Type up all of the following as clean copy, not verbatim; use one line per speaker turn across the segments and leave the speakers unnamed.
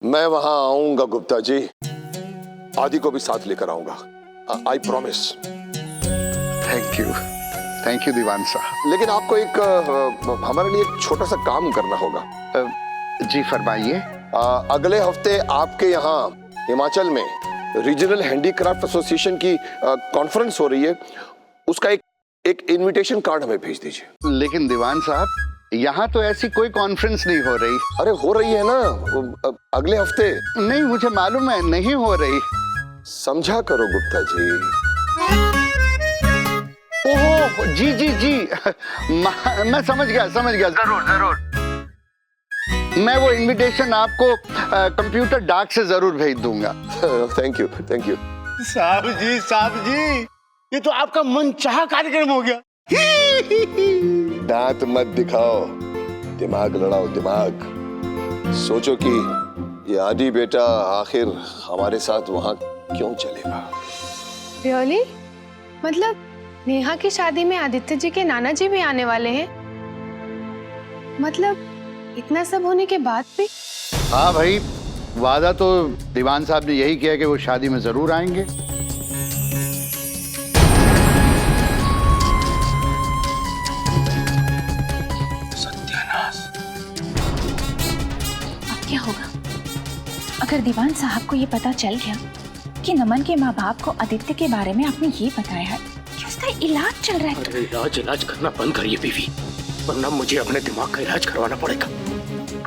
मैं वहां आऊंगा गुप्ता जी, आदि को भी साथ लेकर आऊंगा, आई प्रॉमिस।
थैंक यू दीवान साहब।
लेकिन आपको एक हमारे लिए एक छोटा सा काम करना होगा।
जी फरमाइए।
अगले हफ्ते आपके यहाँ हिमाचल में रीजनल हैंडीक्राफ्ट एसोसिएशन की कॉन्फ्रेंस हो रही है, उसका एक इनविटेशन कार्ड हमें भेज दीजिए।
लेकिन दीवान साहब, यहाँ तो ऐसी कोई कॉन्फ्रेंस नहीं हो रही।
अरे हो रही है ना, अगले हफ्ते।
नहीं, मुझे मालूम है नहीं हो रही।
समझा करो गुप्ता जी।
ओहो जी जी जी मैं समझ गया। जरूर मैं वो इनविटेशन आपको कंप्यूटर डाक से जरूर भेज दूंगा।
Thank you.
साहब जी ये तो आपका मनचाहा कार्यक्रम हो गया।
दांत मत दिखाओ, दिमाग लड़ाओ, दिमाग। सोचो कि ये आदि बेटा आखिर हमारे साथ वहां क्यों चलेगा।
रियली? मतलब नेहा की शादी में आदित्य जी के नाना जी भी आने वाले हैं? मतलब इतना सब होने के बाद भी?
हाँ भाई, वादा तो दीवान साहब ने यही किया कि वो शादी में जरूर आएंगे।
सत्यानाश।
अब क्या होगा अगर दीवान साहब को ये पता चल गया कि नमन के माँ बाप को आदित्य के बारे में आपने ये बताया है कि उसका इलाज चल रहा है?
अरे इलाज करना बंद करिए बीवी, वरना मुझे अपने दिमाग का इलाज करवाना पड़ेगा।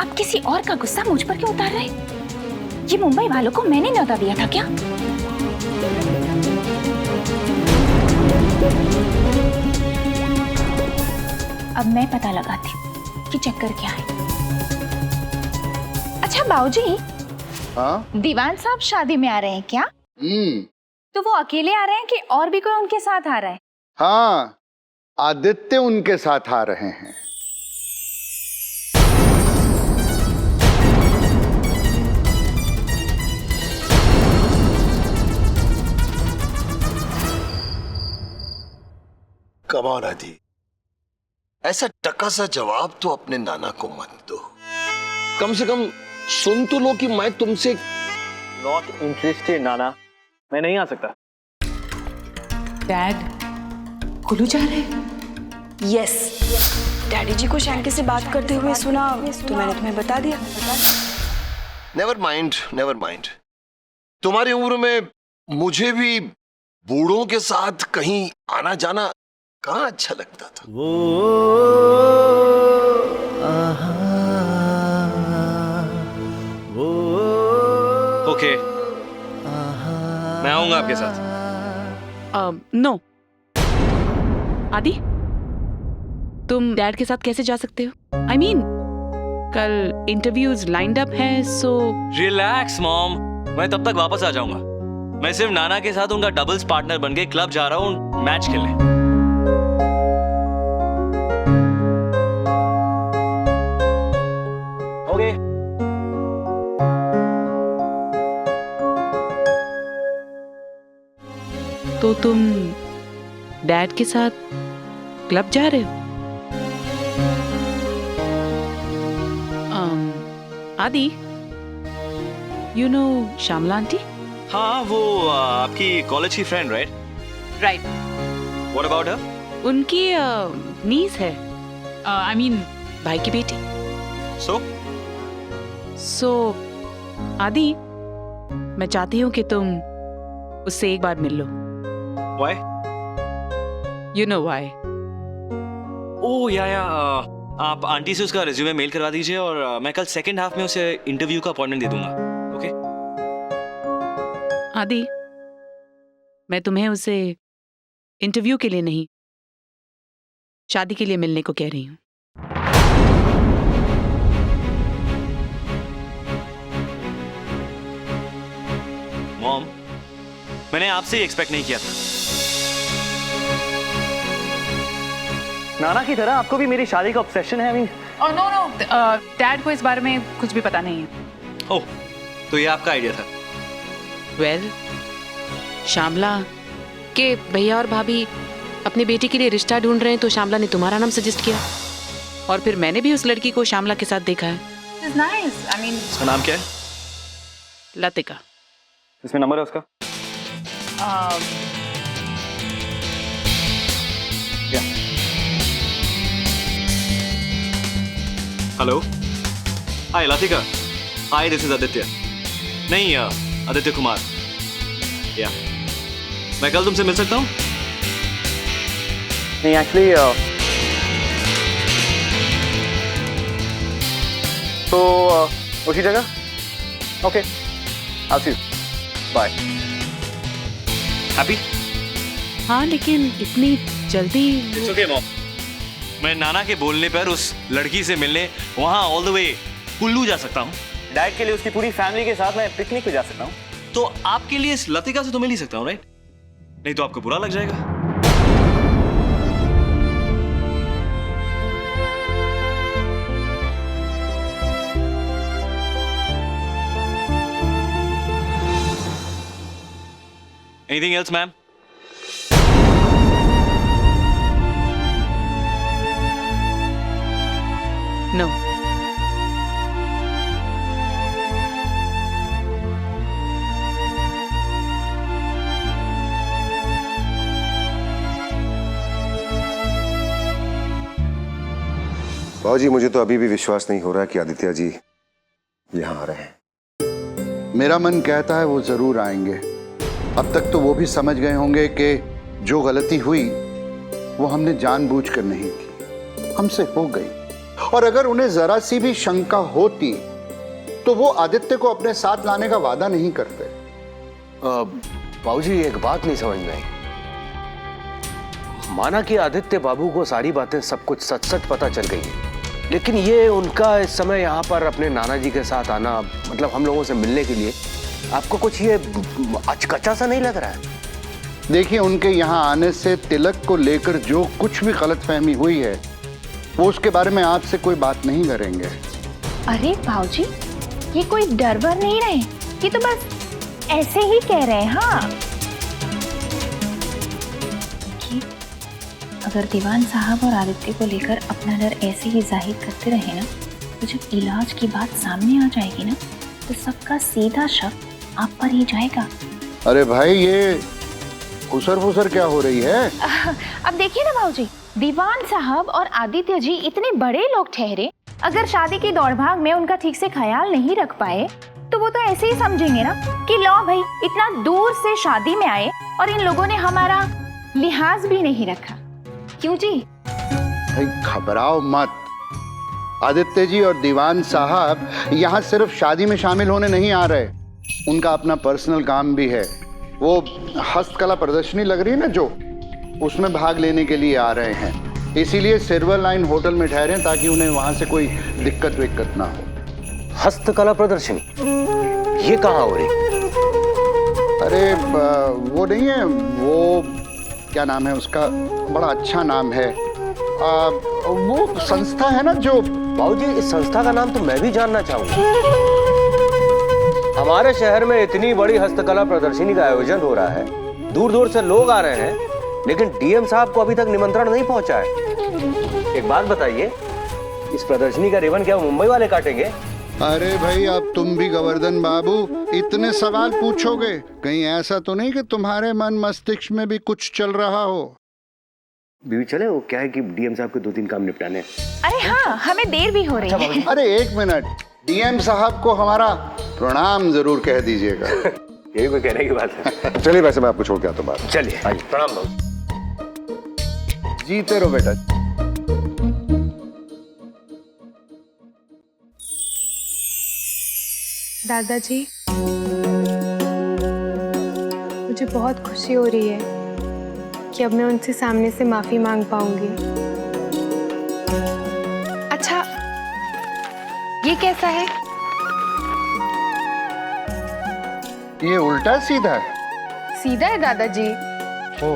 आप किसी और का गुस्सा मुझ पर क्यों उतार रहे? ये मुंबई वालों को मैंने न्योता दिया था क्या? अब मैं पता लगाती हूँ कि चक्कर क्या है। अच्छा बाबूजी,
हाँ?
दीवान साहब शादी में आ रहे हैं क्या? तो वो अकेले आ रहे हैं कि और भी कोई उनके साथ आ रहा है?
हाँ, आदित्य उनके साथ आ रहे हैं।
कमाल आदि, ऐसा टका सा जवाब तो अपने नाना को मत दो। कम से कम सुन तो लो कि मैं तुमसे
नॉट इंटरेस्टेड नाना, मैं नहीं आ सकता।
डैड, कुल्लू जा रहे?
यस, डैडी जी को शैंकी से बात करते हुए सुना तो मैंने तुम्हें बता दिया।
Never mind. तुम्हारी उम्र में मुझे भी बूढ़ों के साथ कहीं आना जाना कहाँ अच्छा लगता था।
ओके, मैं आऊंगा आपके साथ।
नो आदि, तुम डैड के साथ कैसे जा सकते हो? आई मीन, कल इंटरव्यूज लाइंड अप हैं, सो
रिलैक्स मॉम, मैं तब तक वापस आ जाऊंगा। मैं सिर्फ नाना के साथ उनका डबल्स पार्टनर बन के क्लब जा रहा हूँ मैच खेलने। ओके।
तो तुम डैड के साथ क्लब जा रहे हो? आदि, यू नो श्यामला आंटी?
हाँ, वो आपकी कॉलेज की friend, right?
Right.
What about her?
उनकी नीस है, आई मीन भाई की बेटी। सो आदि, मैं चाहती हूँ कि तुम उससे एक बार मिल लो।
Why?
You know why?
ओह या आप आंटी से उसका रिज्यूमे मेल करवा दीजिए और मैं कल सेकंड हाफ में उसे इंटरव्यू का अपॉइंटमेंट दे दूंगा। ओके?
आदि, मैं तुम्हें उसे इंटरव्यू के लिए नहीं, शादी के लिए मिलने को कह रही हूँ।
मॉम, मैंने आपसे ही एक्सपेक्ट नहीं किया था। नाना की तरह आपको भी मेरी शादी का ऑब्सेशन है?
नो, डैड को इस बारे में कुछ भी पता नहीं है।
ओह, तो ये आपका आइडिया था?
वेल, श्यामला के भैया और भाभी अपनी बेटी के लिए रिश्ता ढूंढ रहे हैं, तो श्यामला ने तुम्हारा नाम सजेस्ट किया और फिर मैंने भी उस लड़की को श्यामला के साथ देखा है।
उसका नाम क्या है?
लतिका।
इसमें नंबर है उसका? Hello, hi Latika, hi this is Aditya. नहीं आदित्य कुमार। या मैं कल तुमसे मिल सकता हूँ? नहीं एक्चुअली तो उसी जगह। Okay, I see you, bye. Happy?
हाँ, लेकिन इतनी जल्दी?
इट्स ओके मॉम, मैं नाना के बोलने पर उस लड़की से मिलने वहाँ ऑल द वे कुल्लू जा सकता हूँ।
डैड के लिए उसकी पूरी फैमिली के साथ मैं पिकनिक पे जा सकता हूँ।
तो आपके लिए इस लतिका से तो मिल ही सकता हूँ, राइट? नहीं तो आपको बुरा लग जाएगा। Anything else, ma'am?
नो।
बाबूजी, मुझे तो अभी भी विश्वास नहीं हो रहा कि आदित्य जी यहाँ आ रहे हैं।
मेरा मन कहता है वो जरूर आएंगे। अब तक तो वो भी समझ गए होंगे कि जो गलती हुई वो हमने जानबूझकर नहीं की, हमसे हो गई। और अगर उन्हें जरा सी भी शंका होती तो वो आदित्य को अपने साथ लाने का वादा नहीं करते।
बाबूजी, एक बात नहीं समझ में आई। माना कि आदित्य बाबू को सारी बातें सब कुछ सच सच पता चल गई है, लेकिन ये उनका इस समय यहाँ पर अपने नाना जी के साथ आना, मतलब हम लोगों से मिलने के लिए, आपको कुछ ये अचकचा सा नहीं लग रहा है?
देखिए, उनके यहाँ आने से तिलक को लेकर जो कुछ भी गलतफहमी हुई है वो उसके बारे में आपसे कोई बात नहीं करेंगे।
अरे भाऊजी, ये कोई डर वर नहीं रहे, ये तो बस ऐसे ही कह रहे हैं। हाँ, कि अगर दीवान साहब और आदित्य को लेकर अपना डर ऐसे ही जाहिर करते रहे ना, तो जब इलाज की बात सामने आ जाएगी ना, तो सबका सीधा शक आप पर ही जाएगा।
अरे भाई, ये खुसर क्या हो रही है?
अब देखिए ना भाऊजी, दीवान साहब और आदित्य जी इतने बड़े लोग ठहरे, अगर शादी की दौड़भाग में उनका ठीक से ख्याल नहीं रख पाए तो वो तो ऐसे ही समझेंगे ना कि लो भाई, इतना दूर से शादी में आए और इन लोगों ने हमारा लिहाज भी नहीं रखा। क्यों जी?
भाई घबराओ मत। आदित्य जी और दीवान साहब यहाँ सिर्फ शादी में शामिल होने नहीं आ रहे, उनका अपना पर्सनल काम भी है। वो हस्तकला प्रदर्शनी लग रही है ना जो, उसमें भाग लेने के लिए आ रहे हैं। इसीलिए सिल्वर लाइन होटल में ठहरे ताकि उन्हें वहां से कोई दिक्कत ना हो।
हस्तकला प्रदर्शनी ये कहाँ हो रही?
अरे वो नहीं है, वो क्या नाम है उसका, बड़ा अच्छा नाम है। वो संस्था है ना जो।
बाबूजी, इस संस्था का नाम तो मैं भी जानना चाहूंगा। हमारे शहर में इतनी बड़ी हस्तकला प्रदर्शनी का आयोजन हो रहा है, दूर दूर से लोग आ रहे हैं, लेकिन डीएम साहब को अभी तक निमंत्रण नहीं पहुंचा है। एक बात बताइए, इस प्रदर्शनी का रिबन क्या मुंबई वाले काटेंगे?
अरे भाई, अब तुम भी गोवर्धन बाबू इतने सवाल पूछोगे? कहीं ऐसा तो नहीं कि तुम्हारे मन मस्तिष्क में भी कुछ चल रहा हो?
बीवी चले, वो क्या है कि डीएम साहब के 2-3 काम निपटाने।
अरे हाँ, हमें देर भी हो रही है।
अरे एक मिनट, डीएम साहब को हमारा प्रणाम जरूर कह दीजिएगा।
यही कोई कहने की बात है।
चलिए, वैसे मैं आपको छोड़ के आता हूँ बाहर।
चलिए, प्रणाम बाबू।
जीते रहो बेटा।
दादाजी, मुझे बहुत खुशी हो रही है कि अब मैं उनसे सामने से माफी मांग पाऊंगी। अच्छा, ये कैसा है?
ये उल्टा सीधा है?
सीधा है दादाजी।
ओ,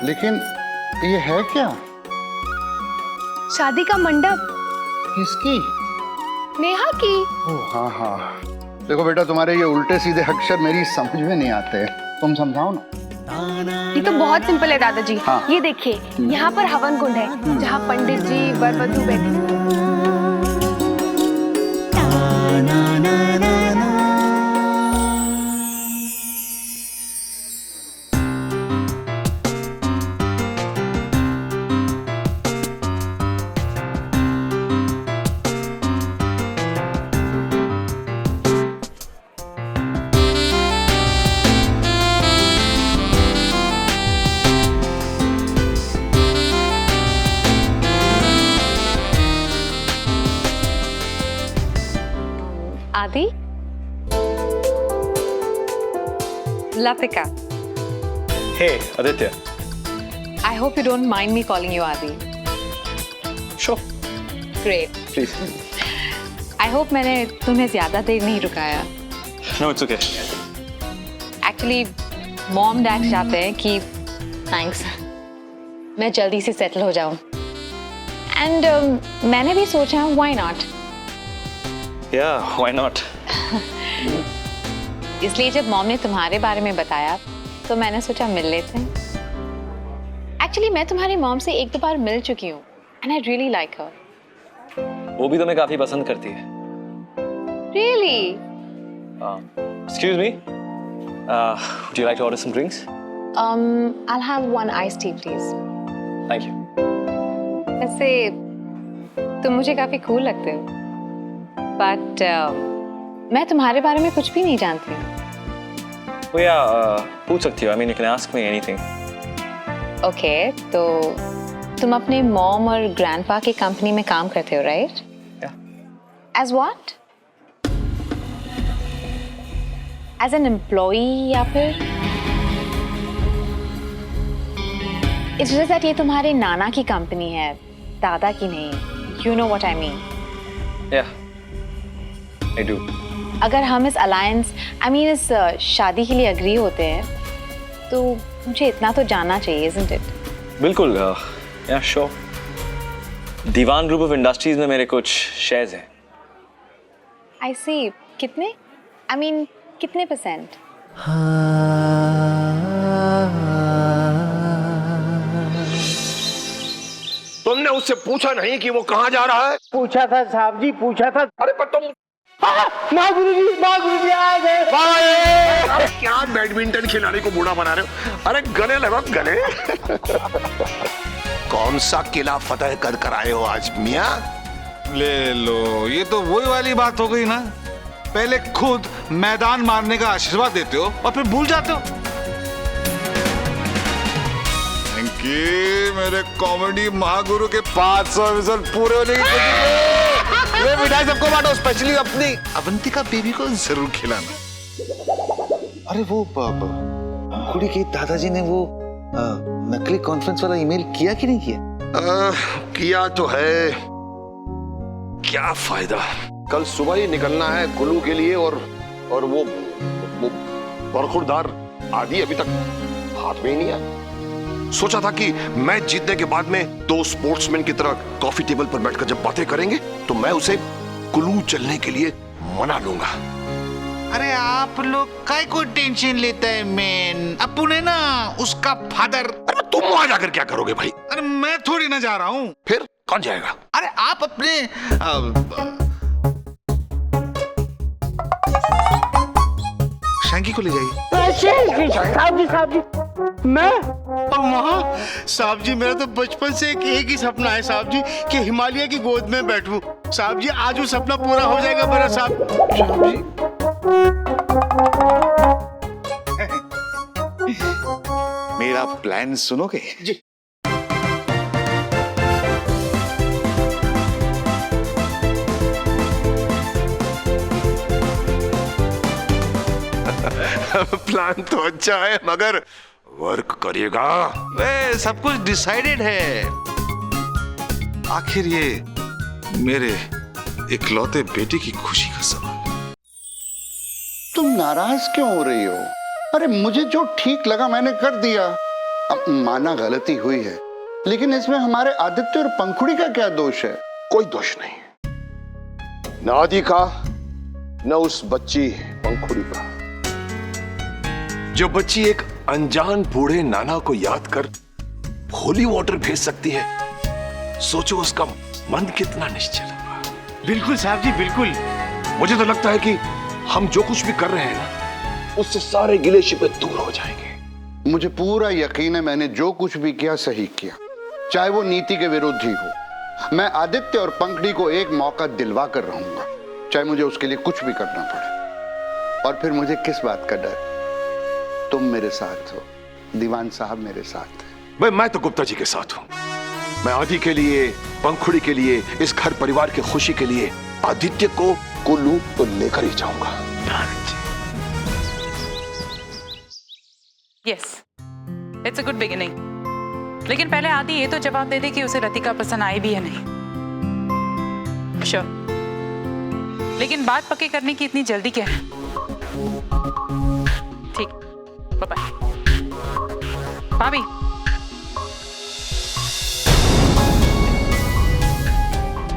लेकिन ये है क्या?
शादी का मंडप।
किसकी?
नेहा की।
ओ हाँ हाँ। देखो बेटा, तुम्हारे ये उल्टे सीधे अक्षर मेरी समझ में नहीं आते, तुम समझाओ ना।
ये तो बहुत सिंपल है दादाजी।
हाँ।
ये देखिए, यहाँ पर हवन कुंड है जहाँ पंडित जी वर वधू बैठे।
Latika.
Hey, Aditya.
I hope you don't mind me calling you Adi.
Sure.
Great.
Please.
I hope मैंने तुम्हें ज़्यादा देर नहीं रुकाया.
No, it's okay.
Actually, mom dad चाहते हैं कि थैंक्स मैं जल्दी से सेटल हो जाऊं. एंड मैंने भी सोचा why not.
Yeah, why not?
इसलिए जब मॉम ने तुम्हारे बारे में बताया तो मैंने सोचा मिल लेते हैं. एक्चुअली मैं तुम्हारी मॉम से एक दो बार मिल चुकी हूँ एंड आई रियली लाइक हर.
वो भी तुम्हें काफी पसंद करती है.
Really?
Excuse me. Would you like to order some drinks?
I'll have one iced tea please.
Thank you.
वैसे तुम मुझे काफी कूल लगते हो. बट मैं तुम्हारे बारे में कुछ भी नहीं जानती.
Oh yeah, पूछ सकती हो. I mean, you can ask me anything.
Okay, तो तुम अपने मॉम और ग्रैंडपा की कंपनी में काम करते हो, right?
Yeah.
As what? As an employee या फिर? इट्स जस्ट दैट ये तुम्हारे नाना की कंपनी है, दादा की नहीं. You know what I mean.
Yeah. I do.
अगर हम इस अलायंस इस शादी के लिए अग्री होते हैं तो मुझे इतना तो जानना चाहिए, isn't it?
बिल्कुल. Yeah, sure. Dewan group of industries में मेरे कुछ शेयर्स हैं.
I see. कितने? कितने %?
तुमने उससे पूछा नहीं कि वो कहाँ जा रहा है?
पूछा था साहब जी, पूछा था.
अरे पर तुम
माँ गुरुजी आ गए.
अरे क्या बैडमिंटन खिलाड़ी को बूढ़ा बना रहे हो? अरे गले लगो गले. कौन सा किला फतेह कर आए हो आज मियाँ?
ले लो, ये तो वही वाली बात हो गई ना. पहले खुद मैदान मारने का आशीर्वाद देते हो और फिर भूल जाते हो. थैंक यू मेरे कॉमेडी महागुरु के 500 एपिसोड पूरे होने की खुशी में. ये मिठाई सबको बांटो, स्पेशली अपनी अवंतिका बेबी को जरूर खिलाना.
अरे वो कुड़ी के दादाजी ने वो नकली कॉन्फ्रेंस वाला ईमेल किया कि नहीं किया?
किया तो है. क्या फायदा? कल सुबह ही निकलना है कुल्लू के लिए और वो बरखुरदार आदि अभी तक हाथ में ही नहीं आया. सोचा था कि मैच जीतने के बाद में दो स्पोर्ट्समैन की तरह कॉफी टेबल पर बैठकर जब बातें करेंगे तो मैं उसे कुल्लू चलने के लिए मना लूंगा.
अरे आप लोग काय को टेंशन लेता है मैन. अप्पू ने ना उसका फादर.
अरे तुम वहां जाकर क्या करोगे भाई?
अरे मैं थोड़ी ना जा रहा हूँ.
फिर कौन जाएगा?
अरे आप अपने शैंकी को ले जाइए.
साहब जी मैं और वहाँ साहब जी, मेरा तो बचपन से एक ही सपना है साहब जी कि हिमालय की गोद में बैठूं. साहब जी आज वो सपना पूरा हो जाएगा मेरा साहब जी.
मेरा प्लान सुनोगे?
जी.
प्लान तो अच्छा है मगर वर्क करेगा?
वे सब कुछ डिसाइडेड है. आखिर ये मेरे इकलौते बेटे की खुशी का सवाल.
तुम नाराज क्यों हो रही हो? अरे मुझे जो ठीक लगा मैंने कर दिया. अब माना गलती हुई है, लेकिन इसमें हमारे आदित्य और पंखुड़ी का क्या दोष है?
कोई दोष नहीं, न आदि का न उस बच्ची पंखुड़ी का. जो बच्ची एक अनजान बूढ़े नाना को याद कर होली वाटर भेज सकती है, सोचो उसका मन कितना निश्चल होगा.
बिल्कुल साहब जी, बिल्कुल.
मुझे तो लगता है कि हम जो कुछ भी कर रहे हैं ना, उससे सारे गिले शिकवे दूर हो जाएंगे.
मुझे पूरा यकीन है मैंने जो कुछ भी किया सही किया, चाहे वो नीति के विरुद्ध ही हो. मैं आदित्य और पंखुड़ी को एक मौका दिलवा कर रहूंगा, चाहे मुझे उसके लिए कुछ भी करना पड़े. और फिर मुझे किस बात का डर? तुम मेरे साथ हो, दीवान साहब मेरे साथ है.
भाई मैं तो गुप्ता जी के साथ हूं. मैं आदि के लिए, पंखुड़ी के लिए, इस घर परिवार की खुशी के लिए आदित्य को कुल्लू तो लेकर ही जाऊंगा.
Yes, it's a good beginning. लेकिन पहले आदि ये तो जवाब दे दे कि उसे लतिका पसंद आई भी है नहीं। श्योर, लेकिन बात पक्की करने की इतनी जल्दी क्या है? ठीक, बाय बाय। भाभी,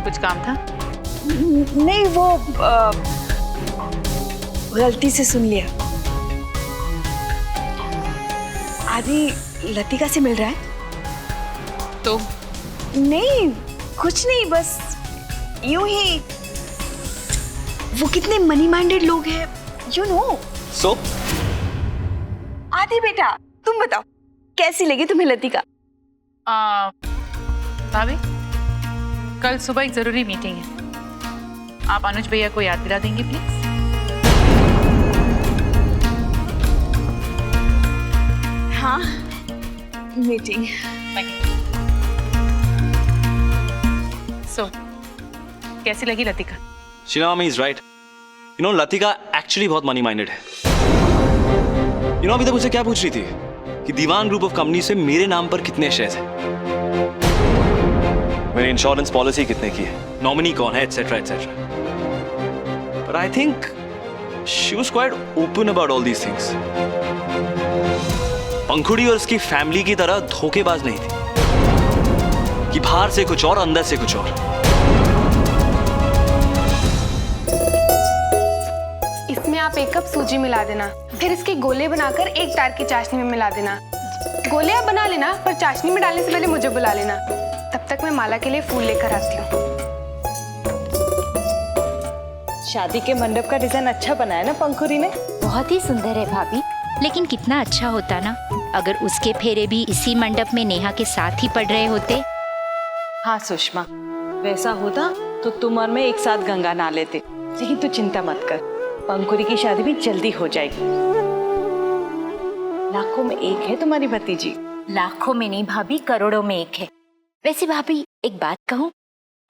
कुछ काम था?
नहीं, वो गलती से सुन लिया। आदि लतिका से मिल रहा है?
तो
नहीं, कुछ नहीं, बस यूं ही। वो कितने मनी माइंडेड लोग हैं, यू नो।
सो
आदि बेटा, तुम बताओ कैसी लगी तुम्हें लतिका?
भाभी, कल सुबह एक जरूरी मीटिंग है, आप अनुज भैया को याद दिला देंगे प्लीज?
हाँ, मीटिंग।
सो कैसी लगी लतिका?
शीला मामी is right. You know, Latika actually बहुत मनी माइंडेड है। यू नो, अभी तक मुझसे क्या पूछ रही थी कि दीवान ग्रुप ऑफ कंपनी से मेरे नाम पर कितने शेयर्स हैं, मेरी इंश्योरेंस पॉलिसी कितने की है, नॉमिनी कौन है, etcetera etcetera. But I think she was quite open about all these things. Pankhuri और उसकी फैमिली की तरह धोखेबाज नहीं थी कि बाहर से कुछ और अंदर से कुछ और।
इसमें आप 1 कप सूजी मिला देना, फिर इसके गोले बनाकर 1 तार की चाशनी में मिला देना। गोले आप बना लेना, पर चाशनी में डालने से पहले मुझे बुला लेना। तब तक मैं माला के लिए फूल लेकर आती हूँ।
शादी के मंडप का डिजाइन अच्छा बनाया ना पंखुरी ने?
बहुत ही सुंदर है भाभी, लेकिन कितना अच्छा होता ना अगर उसके फेरे भी इसी मंडप में नेहा के साथ ही पड़ रहे होते।
हाँ सुषमा, वैसा होता तो तुम और मैं एक साथ गंगा नहा लेते। लेकिन तू चिंता मत कर, पंखुरी की शादी भी जल्दी हो जाएगी। लाखों में एक है तुम्हारी भतीजी।
लाखों में नहीं भाभी, करोड़ों में एक है। वैसे भाभी, एक बात कहूँ,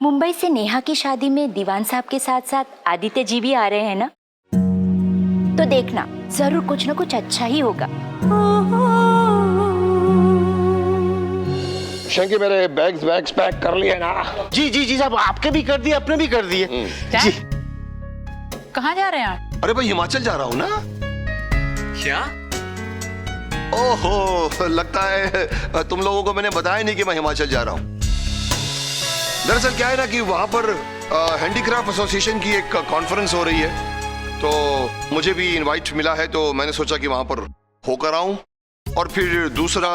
मुंबई से नेहा की शादी में दीवान साहब के साथ साथ आदित्य जी भी आ रहे हैं ना, तो देखना जरूर कुछ ना कुछ अच्छा ही होगा।
शंकी, मेरे बैग्स पैक कर लिए ना?
जी जी जी साहब, आपके भी कर दिए, अपने भी कर दिए। जी।
कहाँ जा रहे हैं आप?
अरे भाई, हिमाचल जा रहा हूँ ना।
क्या?
ओहो, लगता है तुम लोगों को मैंने बताया नहीं कि मैं हिमाचल जा रहा हूँ। दरअसल क्या है ना कि वहां पर हैंडीक्राफ्ट एसोसिएशन की एक कॉन्फ्रेंस हो रही है, तो मुझे भी इनवाइट मिला है, तो मैंने सोचा कि वहां पर होकर आऊं। और फिर दूसरा,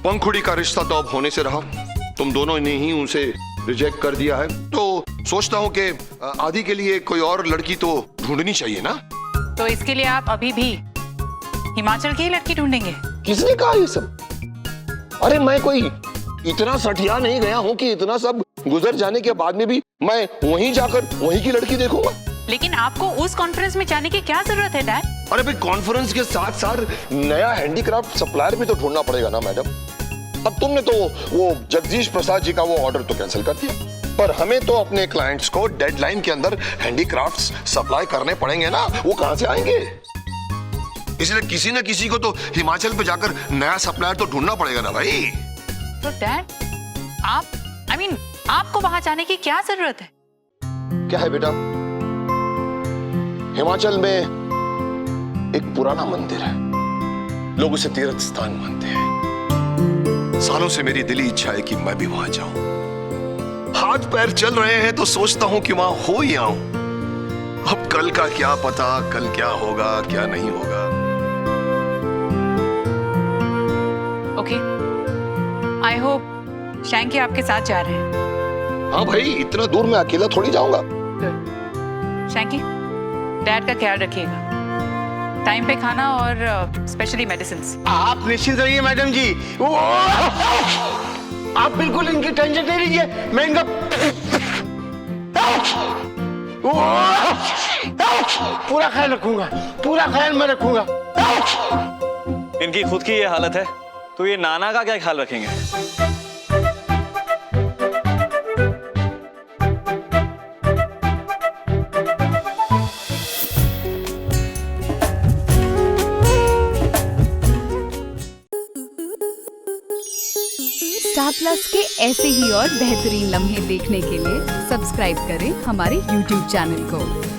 पंखुड़ी का रिश्ता तो अब होने से रहा, तुम दोनों ने ही उनसे रिजेक्ट कर दिया है, तो सोचता हूं कि आदि के लिए कोई और लड़की तो ढूंढनी चाहिए ना।
तो इसके लिए आप अभी भी हिमाचल की ही लड़की ढूंढेंगे?
किसने कहा ये सब? अरे मैं कोई इतना सठिया नहीं गया हूं कि इतना सब गुजर जाने के बाद में भी मैं वहीं जाकर वहीं की लड़की देखूंगा।
लेकिन आपको उस कॉन्फ्रेंस में जाने की क्या जरूरत है डैड?
अरे भाई, कॉन्फ्रेंस के साथ साथ नया हैंडीक्राफ्ट सप्लायर भी तो ढूंढना पड़ेगा ना मैडम। अब तुमने तो वो जगदीश प्रसाद जी का वो ऑर्डर तो कैंसिल कर दिया, पर हमें तो अपने क्लाइंट्स को डेडलाइन के अंदर हैंडीक्राफ्ट्स सप्लाई करने पड़ेंगे ना, वो कहां से आएंगे? इसलिए किसी न किसी को तो हिमाचल पे जाकर नया सप्लायर तो ढूंढना पड़ेगा ना भाई।
तो डैड, आप आपको वहां जाने की क्या जरूरत है?
क्या है बेटा, हिमाचल में एक पुराना मंदिर है, लोग उसे तीर्थ स्थान मानते हैं। सालों से मेरी दिली इच्छा है कि मैं भी वहां जाऊं। हाथ पैर चल रहे हैं तो सोचता हूं कि वहां हो ही आऊं। अब कल का क्या पता, कल क्या होगा क्या नहीं होगा।
ओके, आई होप शैंकी आपके साथ जा रहे हैं।
हाँ भाई, इतना दूर मैं अकेला थोड़ी जाऊंगा।
शैंकी, डैड का ख्याल रखिएगा, टाइम पे खाना और स्पेशली मेडिसिन्स।
आप निश्चिंत रहिए मैडम जी, आप बिल्कुल इनकी टेंशन नहीं लीजिए, मैं इनका पूरा ख्याल रखूंगा, पूरा ख्याल मैं रखूंगा।
इनकी खुद की ये हालत है, तो ये नाना का क्या ख्याल रखेंगे?
स्टार प्लस के ऐसे ही और बेहतरीन लम्हे देखने के लिए सब्सक्राइब करें हमारे YouTube चैनल को।